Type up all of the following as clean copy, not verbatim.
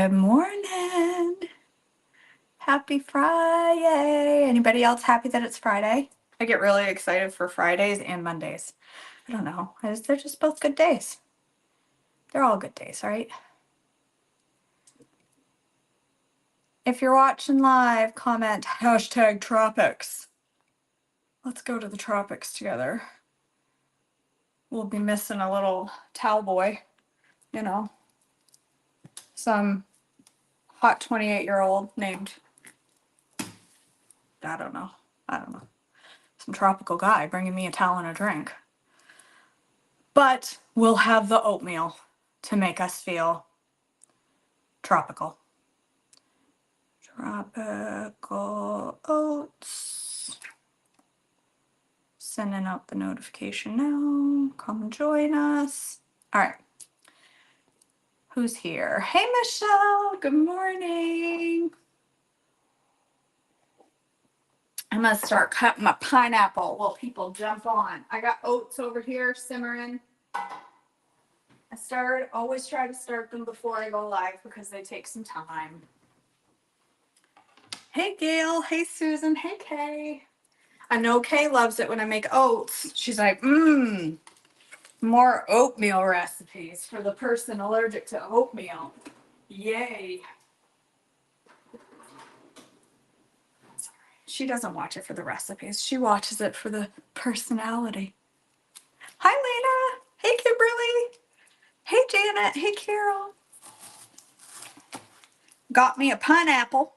Good morning. Happy Friday. Anybody else happy that it's Friday? I get really excited for Fridays and Mondays. I don't know. They're just both good days. They're all good days, right? If you're watching live, comment hashtag tropics. Let's go to the tropics together. We'll be missing a little towel boy, you know, some hot 28-year-old named, I don't know, some tropical guy bringing me a towel and a drink. But we'll have the oatmeal to make us feel tropical. Tropical oats. Sending out the notification now. Come join us. All right. Who's here? Hey, Michelle. Good morning. I'm going to start cutting my pineapple while people jump on. I got oats over here simmering. Always try to start them before I go live because they take some time. Hey, Gail. Hey, Susan. Hey, Kay. I know Kay loves it when I make oats. She's like, more oatmeal recipes for the person allergic to oatmeal. Yay. Sorry. She doesn't watch it for the recipes. She watches it for the personality. Hi, Lena. Hey, Kimberly. Hey, Janet. Hey, Carol. Got me a pineapple.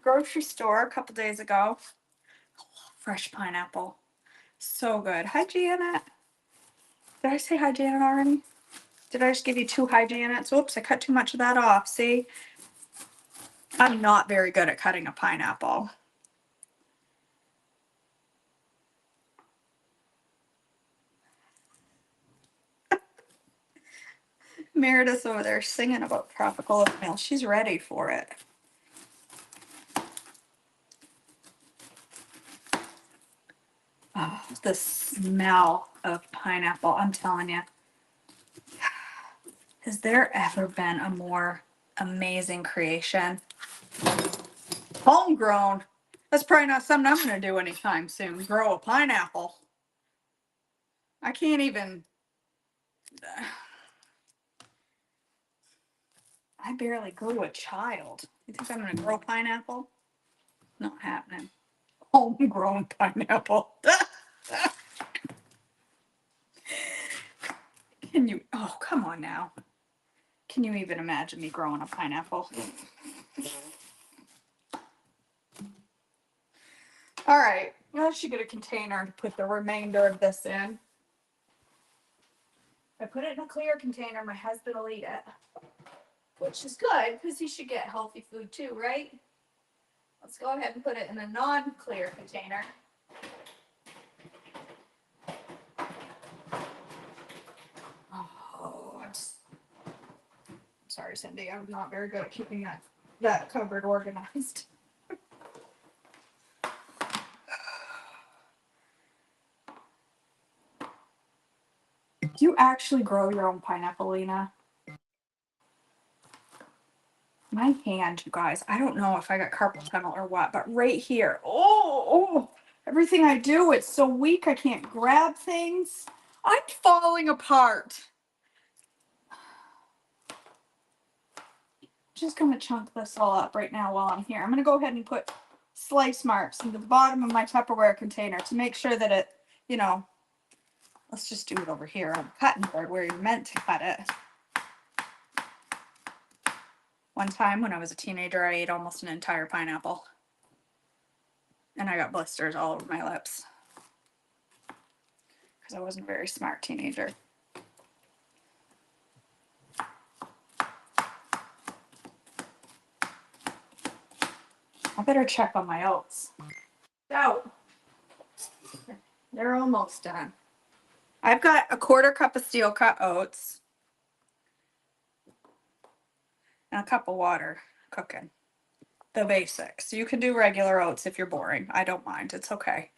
Grocery store a couple days ago. Fresh pineapple. So good. Hi, Janet. Did I say hi, Janet, already? Did I just give you 2 hi, Janets? Oops, I cut too much of that off. See? I'm not very good at cutting a pineapple. Meredith's over there singing about tropical oatmeal. She's ready for it. Oh, the smell of pineapple, I'm telling you. Has there ever been a more amazing creation? Homegrown. That's probably not something I'm going to do anytime soon. Grow a pineapple. I can't even. I barely grew a child. You think I'm going to grow pineapple? Not happening. Homegrown pineapple. Can you? Oh, come on now. Can you even imagine me growing a pineapple? All right, I should get a container to put the remainder of this in. If I put it in a clear container, my husband will eat it, which is good because he should get healthy food too, right? Let's go ahead and put it in a non-clear container. Oh, I'm sorry, Cindy. I'm not very good at keeping that cupboard organized. Do you actually grow your own pineapple, Lena? My hand, you guys, I don't know if I got carpal tunnel or what, but right here, everything I do, it's so weak I can't grab things. I'm falling apart. Just gonna chunk this all up right now while I'm here. I'm gonna go ahead and put slice marks in the bottom of my Tupperware container to make sure that it, let's just do it over here on the cutting board where you're meant to cut it. One time when I was a teenager, I ate almost an entire pineapple. And I got blisters all over my lips. Because I wasn't a very smart teenager. I better check on my oats. So, they're almost done. I've got a 1/4 cup of steel cut oats. And a cup of water cooking. The basics. You can do regular oats if you're boring. I don't mind. It's okay.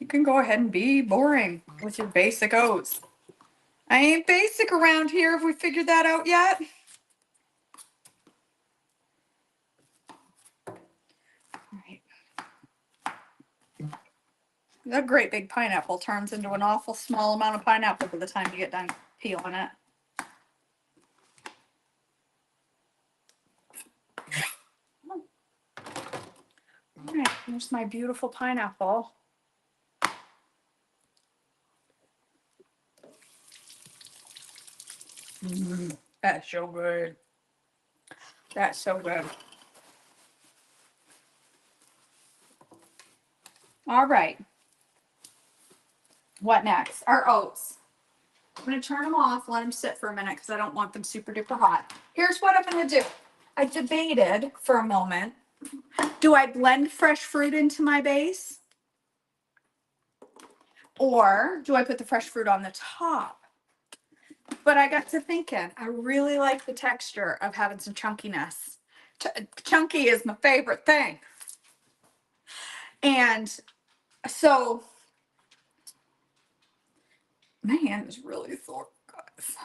You can go ahead and be boring with your basic oats. I ain't basic around here. Have we figured that out yet? a great big pineapple turns into an awful small amount of pineapple by the time you get done peeling it. All right, here's my beautiful pineapple. That's so good. That's so good. All right. What next? Our oats. I'm going to turn them off, let them sit for a minute because I don't want them super duper hot. Here's what I'm going to do. I debated for a moment. Do I blend fresh fruit into my base? Or do I put the fresh fruit on the top? But I got to thinking, I really like the texture of having some chunkiness. Chunky is my favorite thing. And so, my hand is really sore, guys.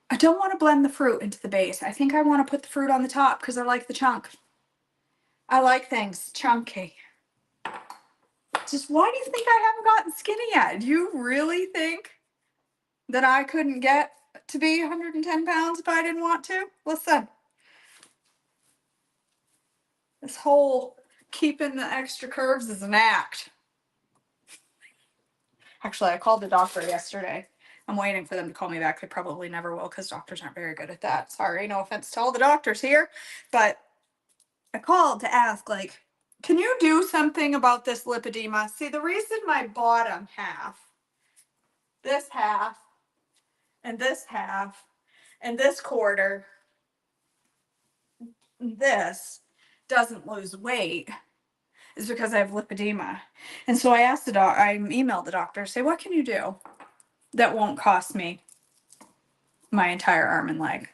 I don't want to blend the fruit into the base. I think I want to put the fruit on the top because I like the chunk. I like things chunky. Just why do you think I haven't gotten skinny yet? Do you really think that I couldn't get to be 110 pounds if I didn't want to? Listen, this whole keeping the extra curves is an act. Actually, I called the doctor yesterday. I'm waiting for them to call me back. They probably never will because doctors aren't very good at that. Sorry, no offense to all the doctors here. But I called to ask, like, can you do something about this lipedema? See, the reason my bottom half, this half, and this half, and this quarter, this doesn't lose weight is because I have lipedema. And so I asked the doc, I emailed the doctor, say, what can you do that won't cost me my entire arm and leg?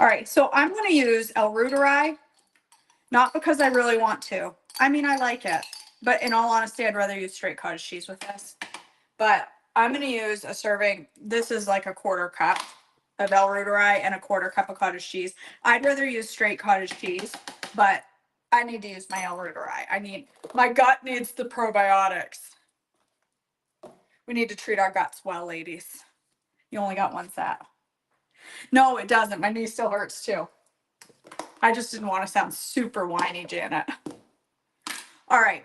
All right, so I'm going to use L-Reuteri, not because I really want to. I mean, I like it, but in all honesty, I'd rather use straight cottage cheese with this. But I'm going to use a serving. This is like a quarter cup of L-Reuteri and a quarter cup of cottage cheese. I'd rather use straight cottage cheese, but I need to use my L-Reuteri. My gut needs the probiotics. We need to treat our guts well, ladies. You only got one set. No, it doesn't. My knee still hurts too. I just didn't want to sound super whiny, Janet. All right.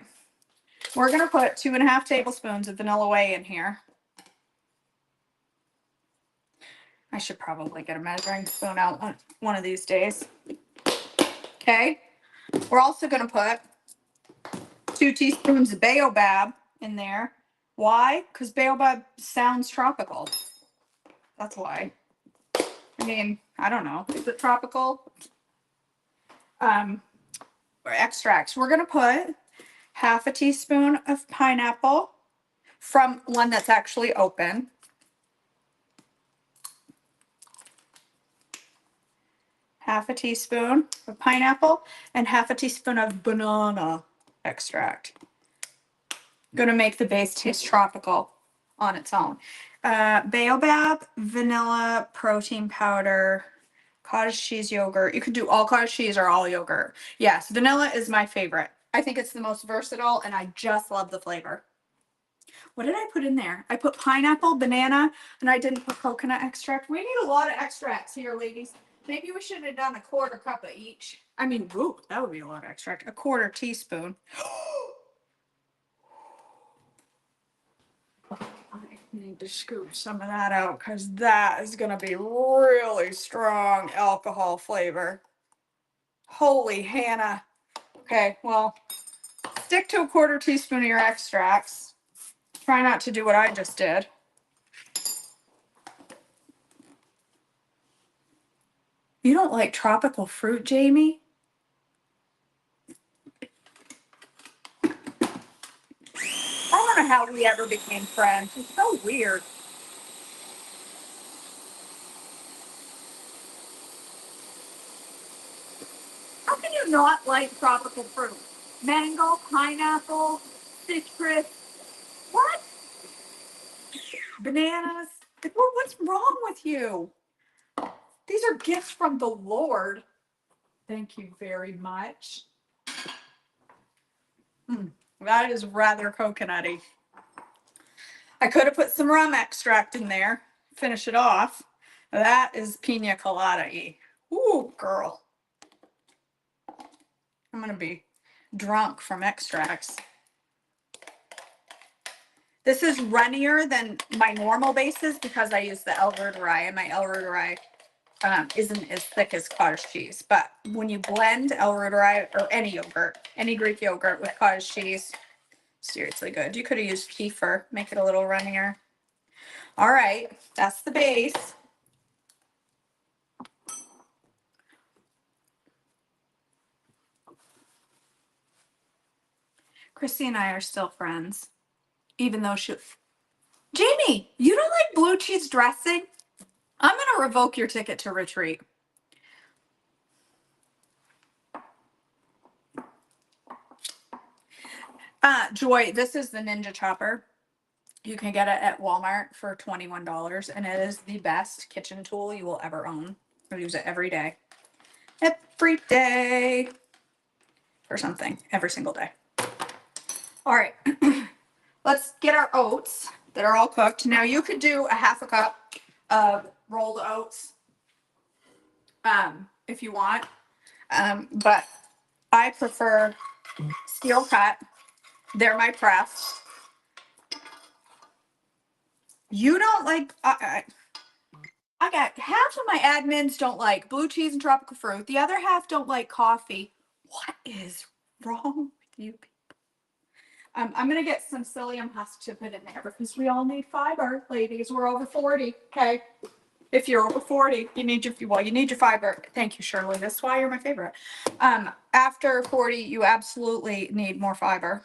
We're going to put 2.5 tablespoons of vanilla whey in here. I should probably get a measuring spoon out one of these days. Okay. We're also going to put 2 teaspoons of baobab in there. Why? Because baobab sounds tropical. That's why. I mean, I don't know. Is it tropical? Or extracts. We're going to put 1/2 teaspoon of pineapple from one that's actually open. 1/2 teaspoon of pineapple and 1/2 teaspoon of banana extract. Going to make the base taste tropical on its own. Baobab, vanilla, protein powder, cottage cheese yogurt. You could do all cottage cheese or all yogurt. Yes, vanilla is my favorite. I think it's the most versatile and I just love the flavor. What did I put in there? I put pineapple, banana, and I didn't put coconut extract. We need a lot of extracts here, ladies. Maybe we should have done a quarter cup of each. I mean, ooh, that would be a lot of extract. A 1/4 teaspoon. I need to scoop some of that out because that is going to be really strong alcohol flavor. Holy Hannah. Okay, well, stick to a 1/4 teaspoon of your extracts. Try not to do what I just did. You don't like tropical fruit, Jamie? I don't know how we ever became friends. It's so weird. How can you not like tropical fruit? Mango, pineapple, citrus. What? Bananas. What's wrong with you? These are gifts from the Lord. Thank you very much. That is rather coconutty. I could have put some rum extract in there, finish it off. That is pina colada-y. Ooh, girl. I'm going to be drunk from extracts. This is runnier than my normal bases because I use the El rye, and my El rye isn't as thick as cottage cheese. But when you blend El rye or any yogurt, any Greek yogurt with cottage cheese, seriously good. You could have used kefir, make it a little runnier. All right, that's the base. Chrissy and I are still friends, even though she... Jamie, you don't like blue cheese dressing? I'm going to revoke your ticket to retreat. Joy, this is the Ninja Chopper. You can get it at Walmart for $21, and it is the best kitchen tool you will ever own. I use it every day. Every day. Or something. Every single day. All right. Let's get our oats that are all cooked. Now, you could do a half a cup of rolled oats if you want. But I prefer steel cut. They're my press. You don't like... I got half of my admins don't like blue cheese and tropical fruit. The other half don't like coffee. What is wrong with you people? I'm going to get some psyllium husk to put in there because we all need fiber, ladies. We're over 40, okay? If you're over 40, you need your fiber. Thank you, Shirley. That's why you're my favorite. After 40, you absolutely need more fiber.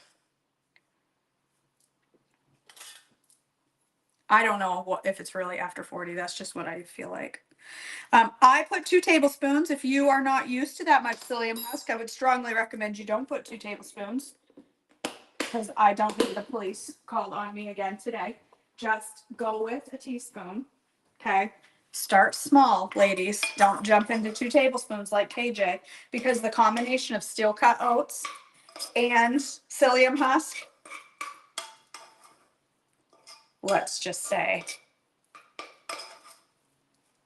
I don't know if it's really after 40. That's just what I feel like. I put 2 tablespoons. If you are not used to that much psyllium husk, I would strongly recommend you don't put 2 tablespoons because I don't need the police called on me again today. Just go with a teaspoon. Okay. Start small, ladies. Don't jump into 2 tablespoons like KJ because the combination of steel cut oats and psyllium husk, let's just say,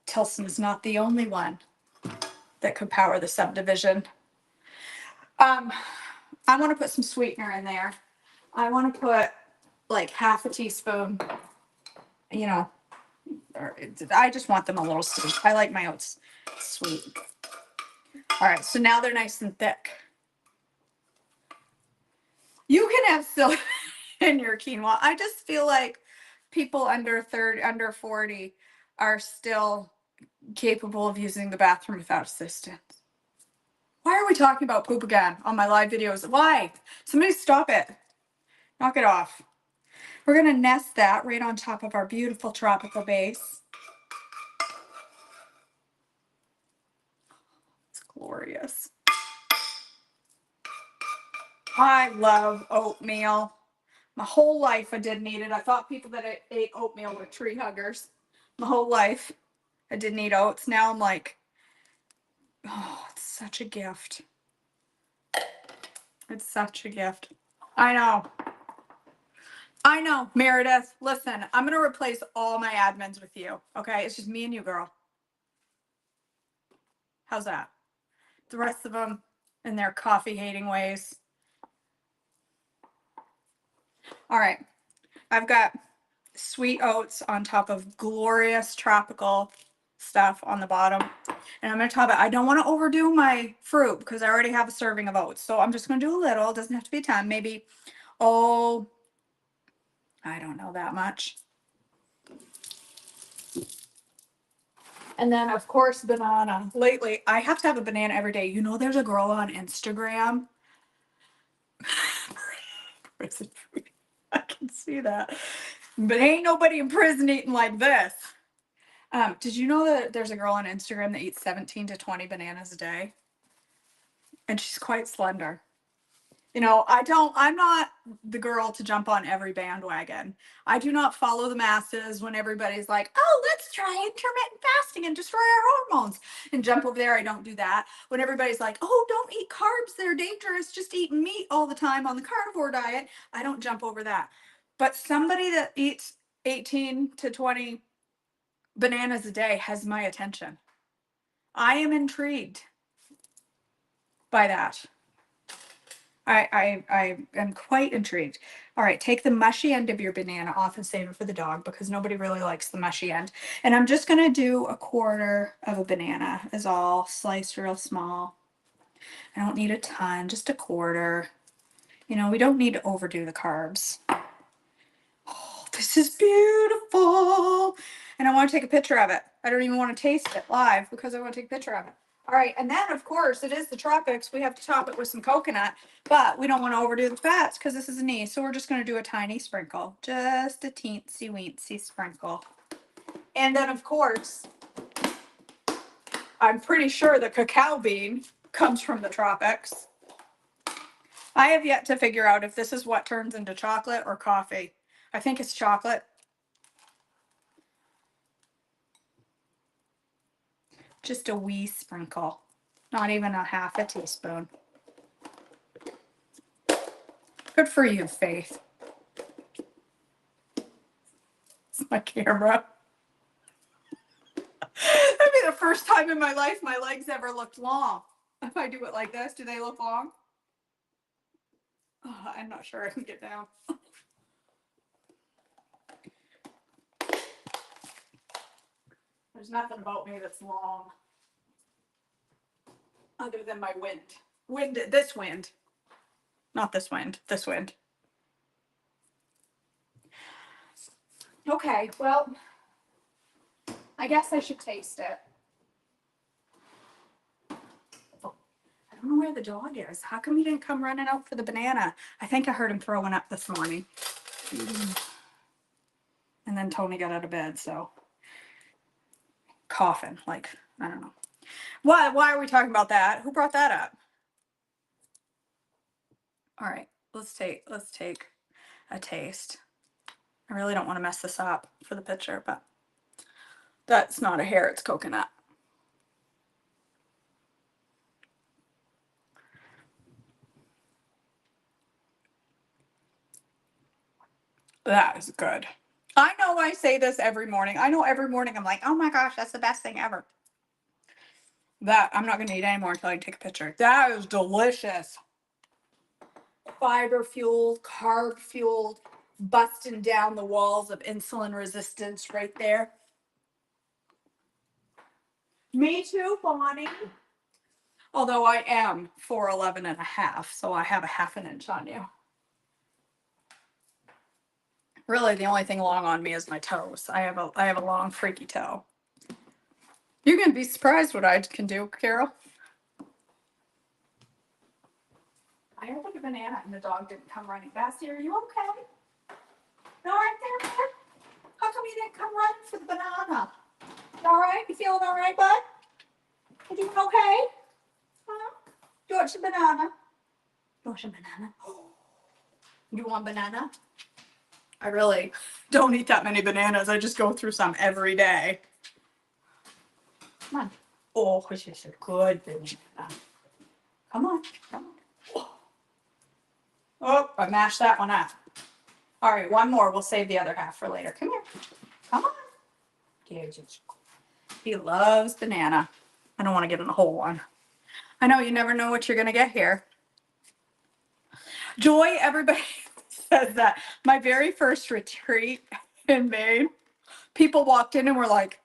Tilson's not the only one that could power the subdivision. I want to put some sweetener in there. I want to put like half a teaspoon, you know, I just want them a little sweet. I like my oats sweet. All right, so now they're nice and thick. You can have psyllium in your quinoa. I just feel like people under 30, under 40 are still capable of using the bathroom without assistance. Why are we talking about poop again on my live videos? Why? Somebody stop it. Knock it off. We're going to nest that right on top of our beautiful tropical base. It's glorious. I love oatmeal. My whole life I didn't eat it. I thought people that ate oatmeal were tree huggers. My whole life I didn't eat oats. Now I'm like, oh, it's such a gift. It's such a gift. I know. I know, Meredith. Listen, I'm going to replace all my admins with you. Okay? It's just me and you, girl. How's that? The rest of them in their coffee-hating ways. All right. I've got sweet oats on top of glorious tropical stuff on the bottom. And I'm going to top it. I don't want to overdo my fruit because I already have a serving of oats. So I'm just going to do a little. It doesn't have to be a ton. Maybe, oh, I don't know that much. And then, of course, banana. Lately, I have to have a banana every day. You know, there's a girl on Instagram. I can see that. But ain't nobody in prison eating like this. Did you know that there's a girl on Instagram that eats 17 to 20 bananas a day? And she's quite slender. You know, I'm not the girl to jump on every bandwagon. I do not follow the masses when everybody's like, oh, let's try intermittent fasting and destroy our hormones and jump over there. I don't do that. When everybody's like, oh, don't eat carbs, they're dangerous, just eat meat all the time on the carnivore diet, I don't jump over that. But somebody that eats 18 to 20 bananas a day has my attention. I am intrigued by that. I am quite intrigued. All right, take the mushy end of your banana off and save it for the dog because nobody really likes the mushy end. And I'm just gonna do a quarter of a banana is all, sliced real small. I don't need a ton, just a quarter. You know, we don't need to overdo the carbs. Oh, this is beautiful. And I want to take a picture of it. I don't even want to taste it live because I want to take a picture of it. All right, and then of course it is the tropics. We have to top it with some coconut, but we don't want to overdo the fats because this is anise. So we're just going to do a tiny sprinkle, just a teensy weensy sprinkle. And then of course, I'm pretty sure the cacao bean comes from the tropics. I have yet to figure out if this is what turns into chocolate or coffee. I think it's chocolate. Just a wee sprinkle, not even a half a teaspoon. Good for you, Faith. It's my camera. That'd be the first time in my life my legs ever looked long. If I do it like this, do they look long? Oh, I'm not sure I can get down. There's nothing about me that's long. Other than my wind. This wind. Not this wind, this wind. Okay, well, I guess I should taste it. I don't know where the dog is. How come he didn't come running out for the banana? I think I heard him throwing up this morning. And then Tony got out of bed, so coughing, like, I don't know. Why are we talking about that? Who brought that up? All right, let's take a taste. I really don't want to mess this up for the picture, but that's not a hair, it's coconut. That is good. I know I say this every morning. I know every morning I'm like, oh my gosh, that's the best thing ever. That, I'm not going to eat anymore until I take a picture. That is delicious. Fiber fueled, carb fueled, busting down the walls of insulin resistance right there. Me too, Bonnie. Although I am 4'11" and a half, so I have a half an inch on you. Really, the only thing long on me is my toes. I have a long freaky toe. You're gonna be surprised what I can do, Carol. I opened a banana and the dog didn't come running. Bessie, are you okay? You all right there, bud? How come you didn't come running for the banana? You all right? You feeling all right, bud? You doing okay? Huh? You want some banana? You want some banana? You want banana? I really don't eat that many bananas. I just go through some every day. Come on. Oh, this is a good banana. Come on. Come on. Oh, I mashed that one up. All right, one more. We'll save the other half for later. Come here. Come on. He loves banana. I don't want to get in the whole one. I know you never know what you're going to get here. Joy, everybody says that. My very first retreat in Maine, people walked in and were like,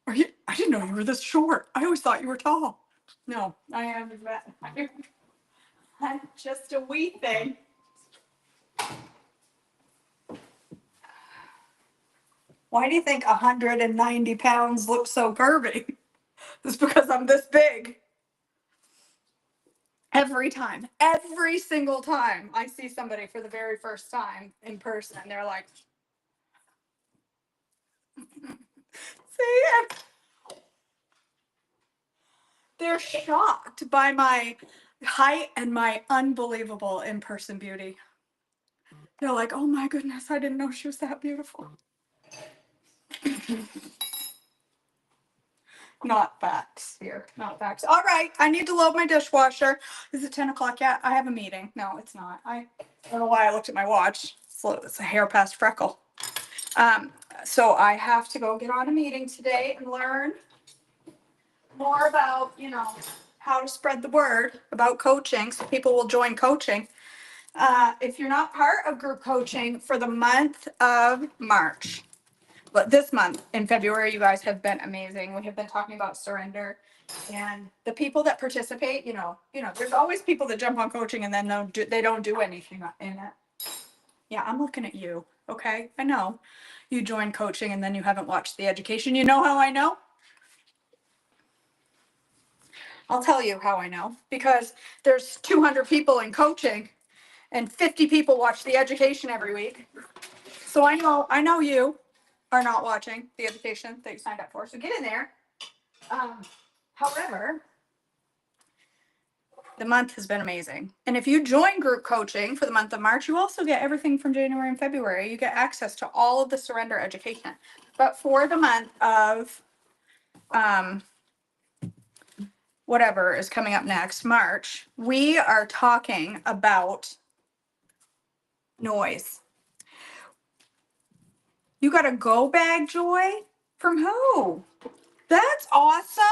I didn't know you were this short. I always thought you were tall. No, I am. I'm just a wee thing. Why do you think 190 pounds looks so curvy? It's because I'm this big. Every time, every single time I see somebody for the very first time in person, they're like, see, they're shocked by my height and my unbelievable in-person beauty. They're like, oh my goodness, I didn't know she was that beautiful. Not facts here. Not facts. All right. I need to load my dishwasher. Is it 10 o'clock yet? I have a meeting. No, it's not. I don't know why I looked at my watch. It's a hair past freckle. So I have to go get on a meeting today and learn more about, how to spread the word about coaching so people will join coaching. If you're not part of group coaching for the month of March, but this month in February, you guys have been amazing. We have been talking about surrender, and the people that participate, there's always people that jump on coaching and then they don't do anything in it. Yeah, I'm looking at you. Okay, I know you joined coaching and then you haven't watched the education. You know how I know? I'll tell you how I know, because there's 200 people in coaching and 50 people watch the education every week. So I know you are not watching the education that you signed up for. So get in there. However, the month has been amazing. And if you join group coaching for the month of March, you also get everything from January and February. You get access to all of the surrender education. But for the month of whatever is coming up next, March, we are talking about noise. You got a go bag, Joy? From who? That's awesome.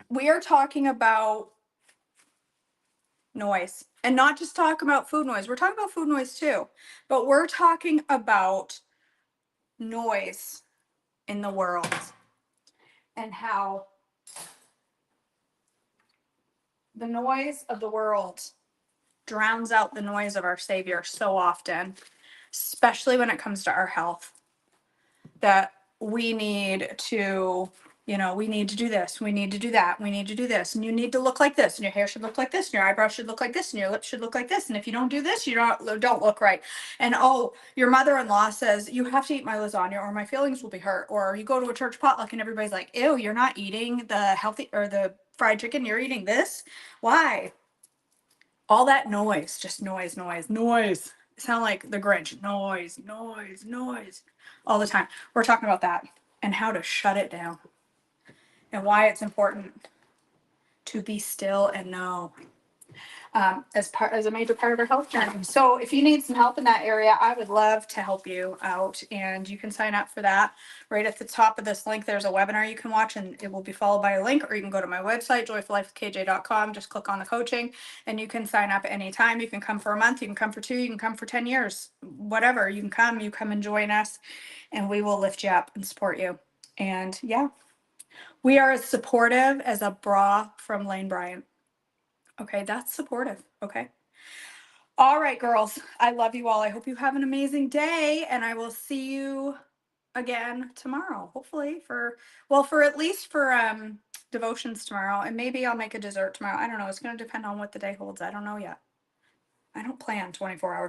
We are talking about noise, and not just talk about food noise. We're talking about food noise too, but we're talking about noise in the world and how the noise of the world drowns out the noise of our Savior so often, especially when it comes to our health, that we need to, we need to do this, we need to do that, we need to do this, and you need to look like this, and your hair should look like this, and your eyebrows should look like this, and your lips should look like this, and if you don't do this, you don't look right. And oh, your mother-in-law says you have to eat my lasagna or my feelings will be hurt. Or you go to a church potluck and everybody's like, ew, you're not eating the healthy or the fried chicken, you're eating this. Why? All that noise, just noise. Sound like the Grinch. Noise all the time. We're talking about that and how to shut it down and why it's important to be still and know, as a major part of our health journey. So if you need some help in that area, I would love to help you out, and you can sign up for that. Right at the top of this link, there's a webinar you can watch, and it will be followed by a link, or you can go to my website, joyfullifewithkj.com, just click on the coaching, and you can sign up anytime. You can come for a month, you can come for 2, you can come for 10 years, whatever. You come and join us, and we will lift you up and support you. And yeah, we are as supportive as a bra from Lane Bryant. Okay, that's supportive. Okay. All right, girls. I love you all. I hope you have an amazing day, and I will see you again tomorrow. Hopefully for at least for devotions tomorrow, and maybe I'll make a dessert tomorrow. I don't know. It's going to depend on what the day holds. I don't know yet. I don't plan 24 hours.